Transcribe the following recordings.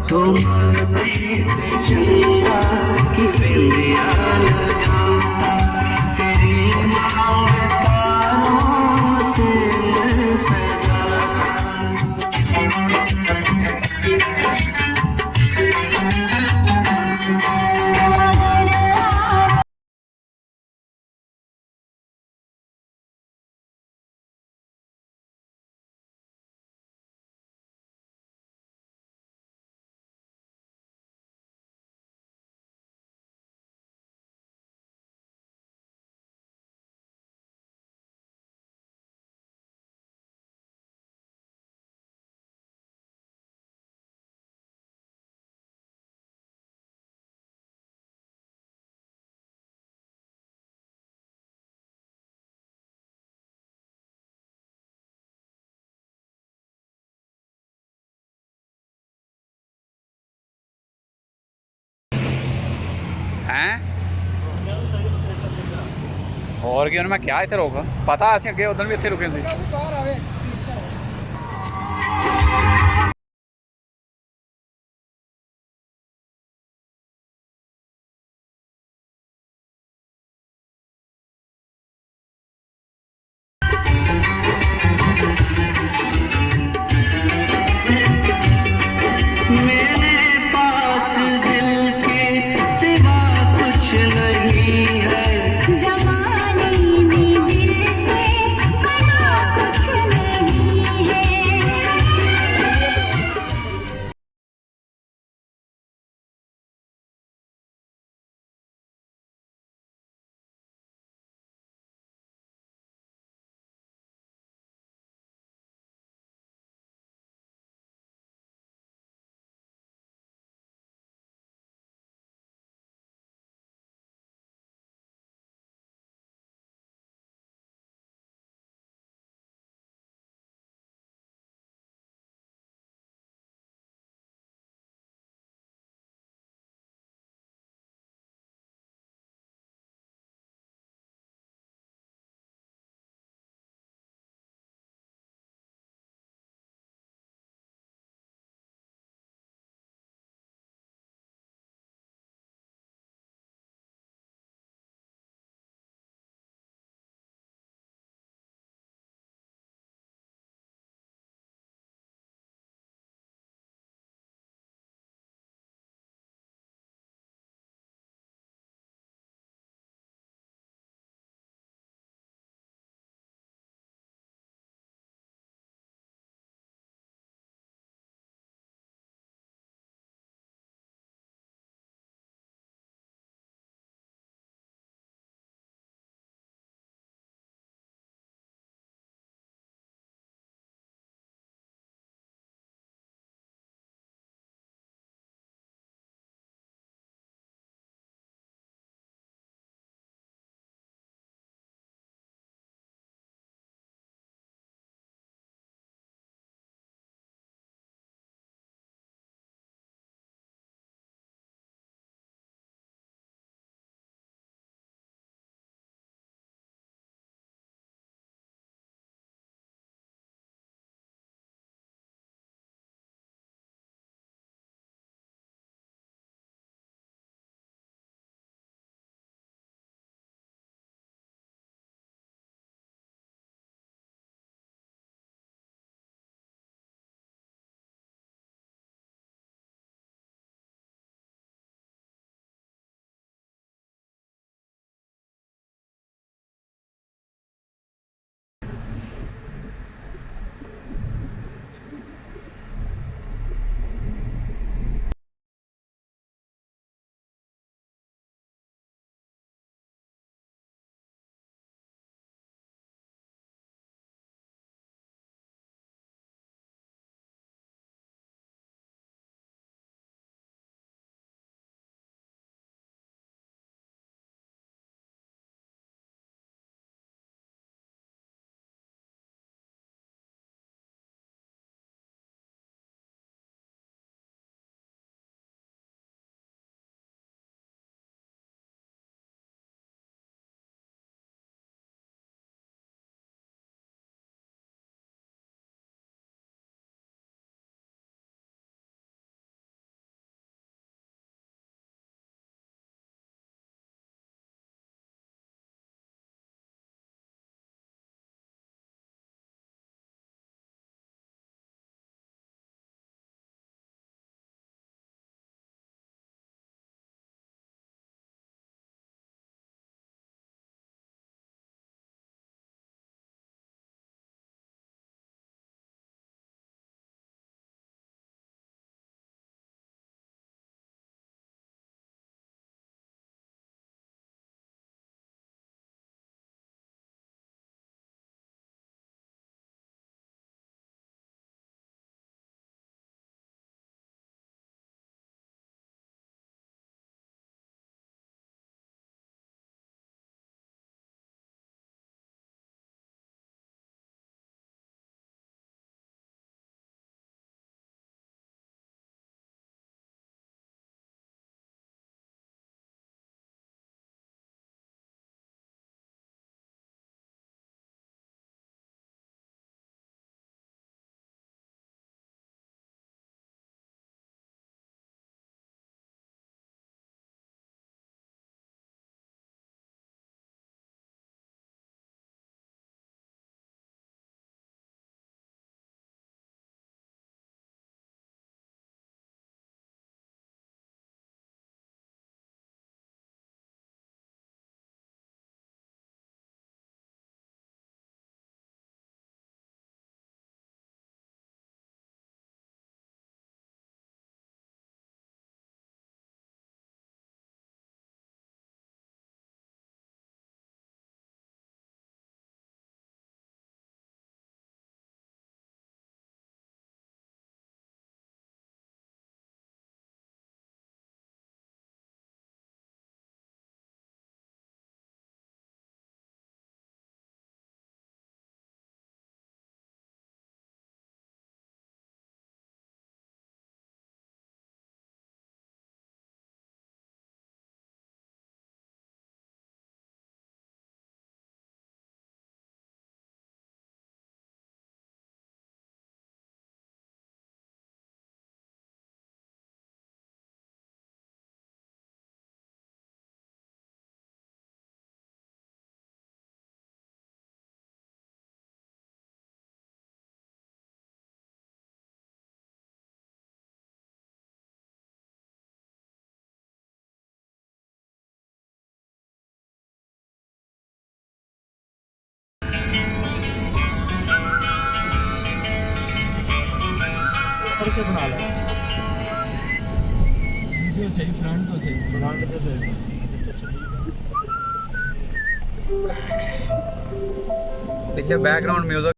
तुम चंदा की बिंदिया लगाता तेरी तारों से सजा। हैं और क्या मैं क्या इतने रोका पता अस अगे उधर भी इतने रुके सी। करके बना लो वीडियो सही फ्रंट तो सही पीछे बैकग्राउंड म्यूजिक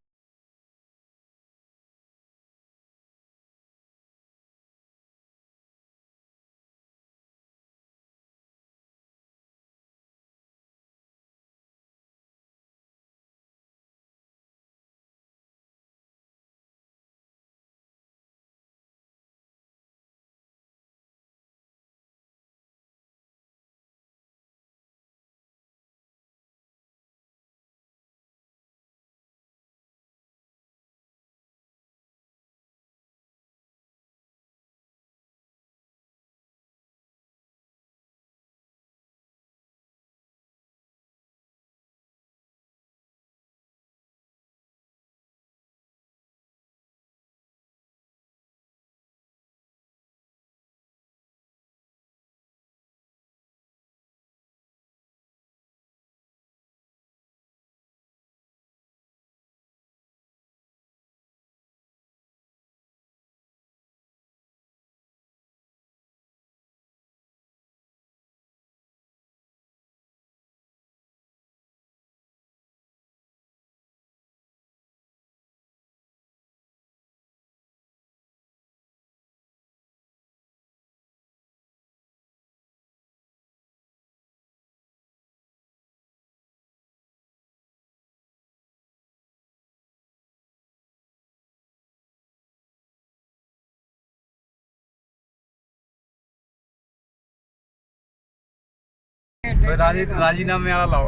राजीनामे वाला लाओ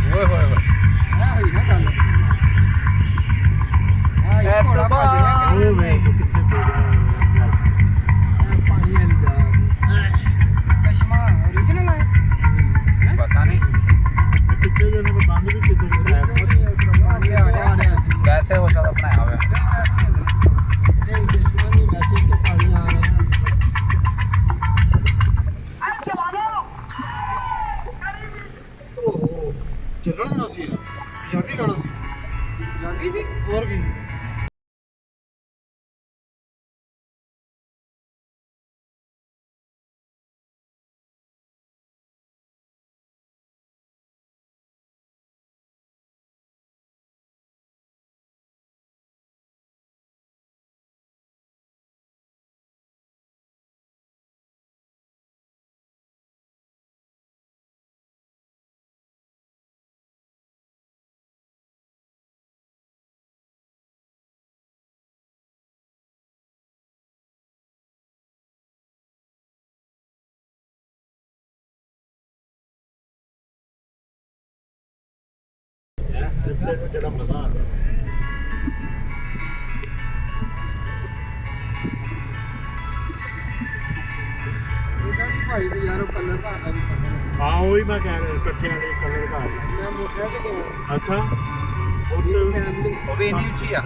ओए होए होए होई ना गल पानी वाली जा चश्मा ओरिजिनल है पता नहीं कितने जने को बंद भी कितने वैसे हो सकता अपना आवे चश्मा नहीं वैसे तो पानी आ रहा है चलना सी पंजाबी गाना सी पंजाबी सी और की ਜਿਹੜਾ ਮਜ਼ਾ ਆਉਂਦਾ ਭਾਈ ਦੀ ਯਾਰ ਕਲਰ ਦਾ ਆਉਂਦਾ ਨਹੀਂ ਸਮਝ ਹਾਂ ਉਹੀ ਮੈਂ ਕਹਿ ਰਿਹਾ ਇਕੱਠਿਆਂ ਦੇ ਕਲਰ ਦਾ ਮੈਂ ਮੋਟਰਸਾਈਕਲ ਤੇ ਗਿਆ ਅੱਛਾ ਉੱਥੇ ਫੈਮਿਲੀ ਉਹ ਵੀ ਇੰਨੀ ਉੱਚੀ ਆ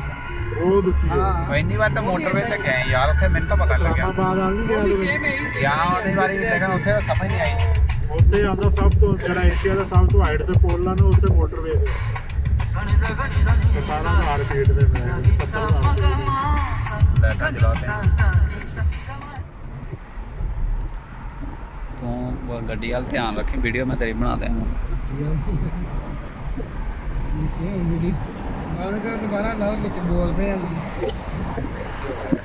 ਉਹ ਦੁੱਖੀ ਹਾਂ ਇੰਨੀ ਵਾਰ ਤਾਂ ਮੋਟਰਵੇ ਤੇ ਗਏ ਯਾਰ ਉੱਥੇ ਮੈਨੂੰ ਤਾਂ ਪਤਾ ਲੱਗਿਆ ਇਸਲਾਮਾਬਾਦ ਵਾਲ ਨਹੀਂ ਗਿਆ ਯਾਰ ਉਹਦੀ ਵਾਰੀ ਲੇਕਿਨ ਉੱਥੇ ਤਾਂ ਸਮਝ ਨਹੀਂ ਆਈ ਉੱਥੇ ਆਉਂਦਾ ਸਭ ਤੋਂ ਜਿਹੜਾ ਏਸ਼ੀਆ ਦਾ ਸਭ ਤੋਂ ਹਾਈਟ ਤੇ ਪੁੱਲ ਆ ਨਾ ਉਸੇ ਮੋਟਰਵੇ ਤੇ 17,000 ਫੀਟ ਦੇ ਮੈਂ 70,000 ਲਾਈਟਾਂ ਚਲਾਤੇ ਤੂੰ ਗੱਡੀ ਵਾਲ ਧਿਆਨ ਰੱਖੀ ਵੀਡੀਓ ਮੈਂ ਤੇਰੀ ਬਣਾ ਦਿਆਂ ਨੀਚੇ ਵੀਡੀਓ ਬਾਅਦ ਕਰ ਦੁਬਾਰਾ ਲਾਓ ਵਿੱਚ ਬੋਲ ਪਏ ਆ ਤੁਸੀਂ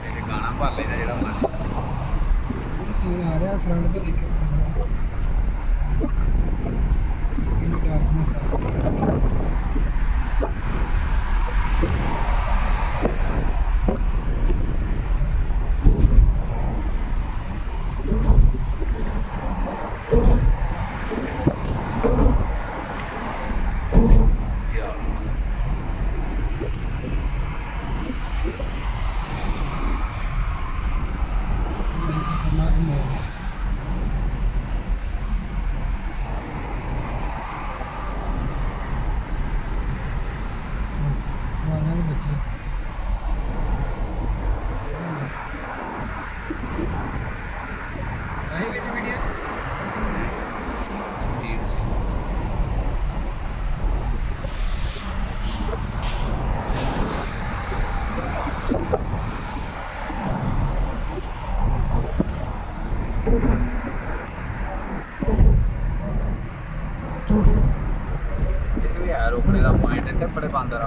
ਇਹ ਗਾਣਾ ਭਰ ਲੈਣਾ ਜਿਹੜਾ ਹੁੰਦਾ ਸੀਨ ਆ ਰਿਹਾ ਫਰੰਟ ਤੋਂ ਦੇਖੋ ਕਿੰਨੀ ਡਾਰਕਨੈਸ ਆ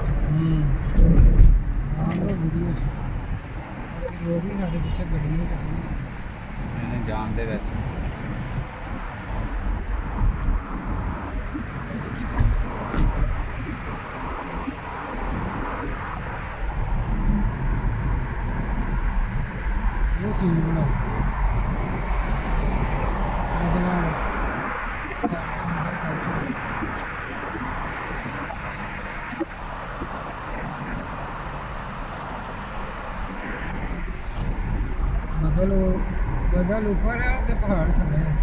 आप मैंने जान दे वैसे बदल ऊपर है तो पहाड़ थले है।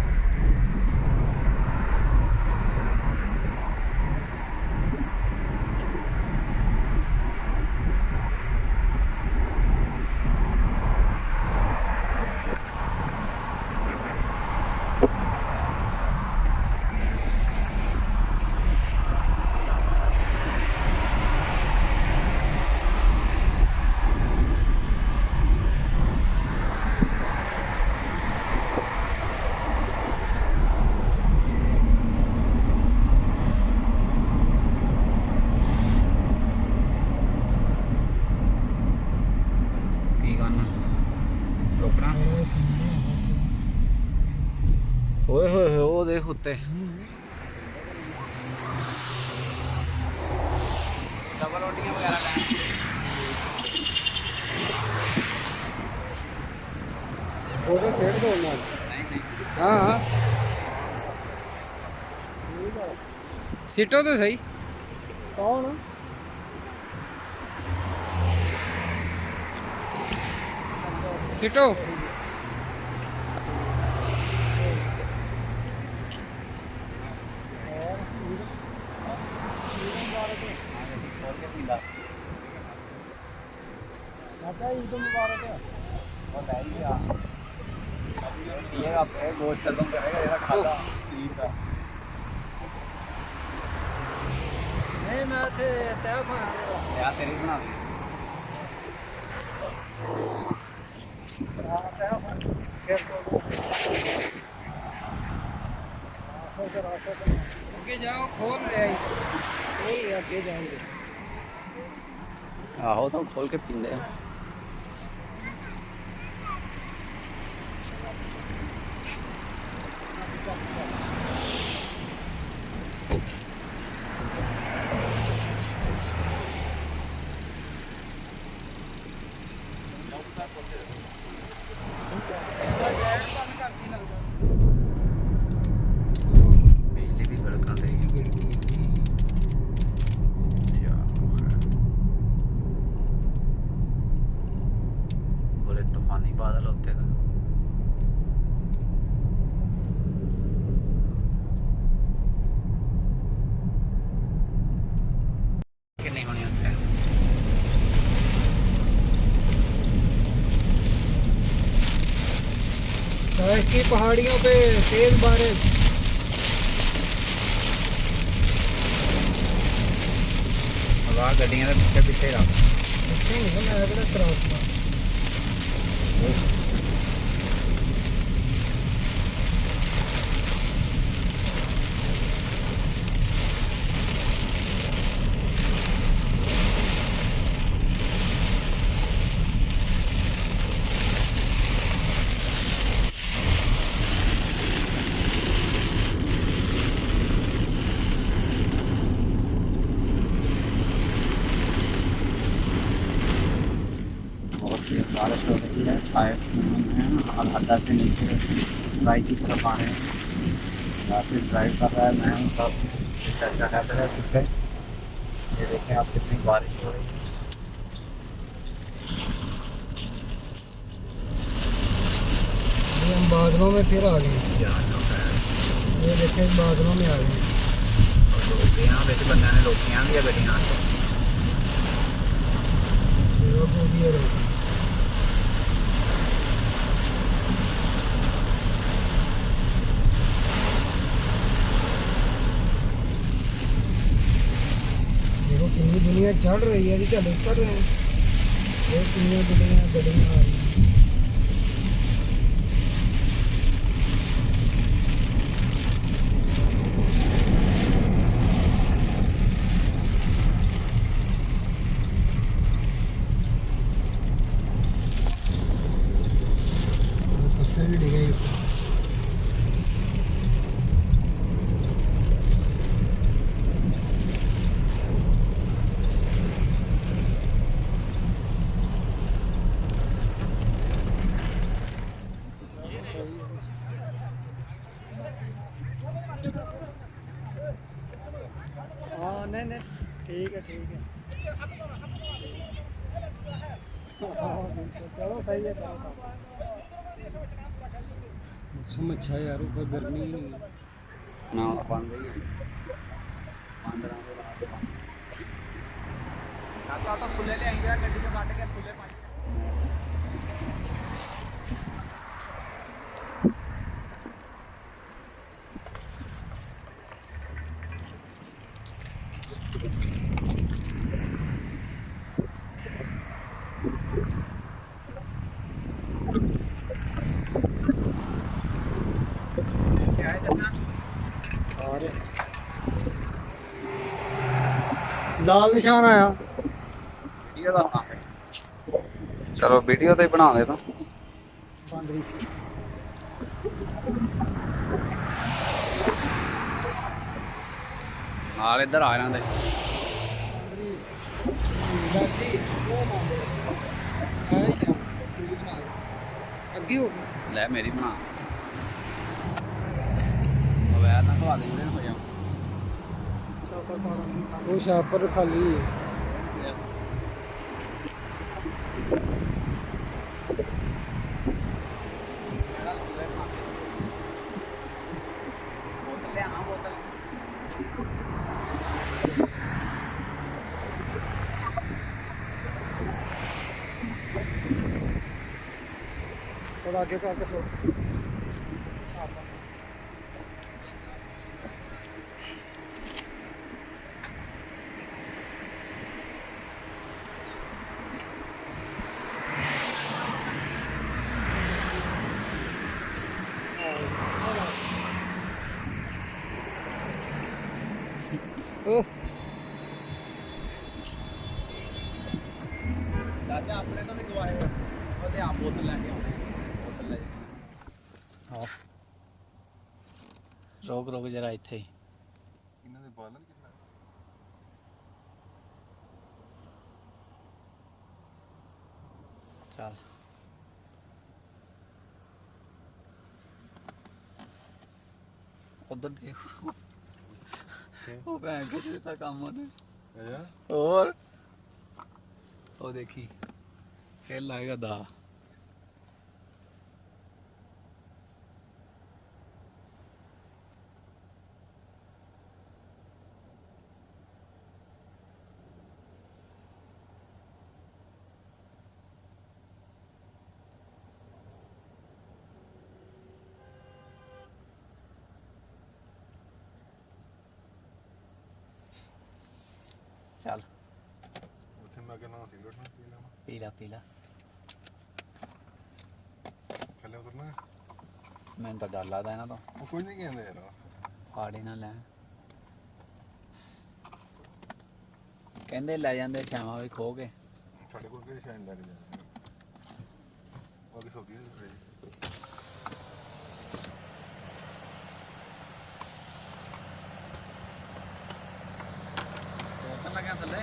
ओए होए होए वो देख उत्ते डबल रोटियां वगैरह फोटो सेट दो ना। नहीं हाँ सीटो तो सही कौन सीटो ये आप गोश्त खत्म करेगा जरा खादा ईद का नहीं मैं थे तैफ यार तेरी बना आगे जाओ खोल ले आई खोल आगे जाएंगे आहो तो खोल के पींदे बिजली भी गड़का देगी बड़े तूफानी बादल होते थे कि नहीं होनी होते ताइफ की पहाड़ियों पे तेज बारिश वाह गड्डियां दे पीछे पीछे रख बारिश हो रही है टाइफ हैं और हदा से नीचे ड्राई की तरफ आ रहे हैं राशिद ड्राइव कर रहा है मैं हूँ सब चर्चा कर रहे हैं पीछे ये देखें आप कितनी बारिश हो रही है हम बादलों में फिर आ गए ये देखें बादलों में आ गए रोटियाँ बिच बंदे ने रोटियाँ भी है गड्डियाँ कितनी दुनिया चढ़ रही है चल उतर रहे हैं ये कितनी दुनिया गड्डियाँ आ रही हैं चलो सही है। मौसम अच्छा है यार, ऊपर गर्मी ही नहीं है ना बन रही है 15 तो खुले ले आएंगे गड्डी के काट के खुले पानी लाल निशान आया। वीडियो का बना चलो वीडियो तो ही बना दे तो बांदरी नाल इधर आ रहे अगे हो ले मेरी बना मोबाइल ना खवा दे हो जाओ वो शापर खाली है। बोतल ले आना बोतल थोड़ा आगे का आके सो चाचा अपने तो नहीं दुआए बोले आप बोतल लेके आए बोतल ले हाँ रोक रोक जरा इत्थे ही ਇਹਨਾਂ ਦੇ ਬਾਲਣ ਕਿੰਨਾ चल उधर देखो वो भैन के चलता काम होने ਅੱਛਾ और वो देखी खेल लाएगा दा चल ਉੱਥੇ ਮੈਂ ਕਹਿੰਦਾ ਸਿਗਰਟ ਨਾ ਪੀ ਲਵਾਂ पीला पीला ਥੱਲੇ ਉਤਰਨਾ ਹੈ? मैं तो डर लगता है ना तो ਉਹ ਕੋਈ ਨਹੀਂ ਕਹਿੰਦਾ ਯਾਰ फाड़ी ना लै कहते लै जाते छावां भी खो के ਸਾਡੇ ਕੋਲ ਕਿਹੜੀ ਸ਼ਾਇਨ ਲੱਗ ਜਾਂਦੀ ਉਹ ਕਿ ਸੌਦੀ ਹੈ ਥੋੜੀ तो चल लगे थले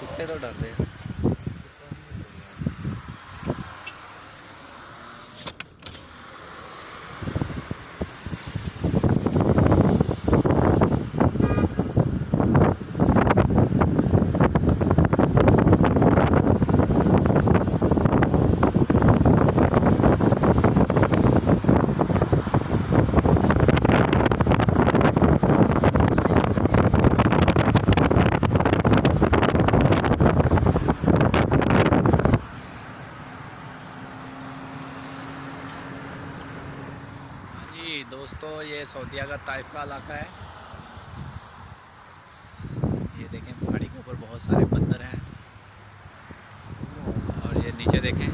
कुत्ते तो डरते दोस्तों ये सऊदीया का ताइफ का इलाका है। ये देखें पहाड़ी के ऊपर बहुत सारे बंदर हैं और ये नीचे देखें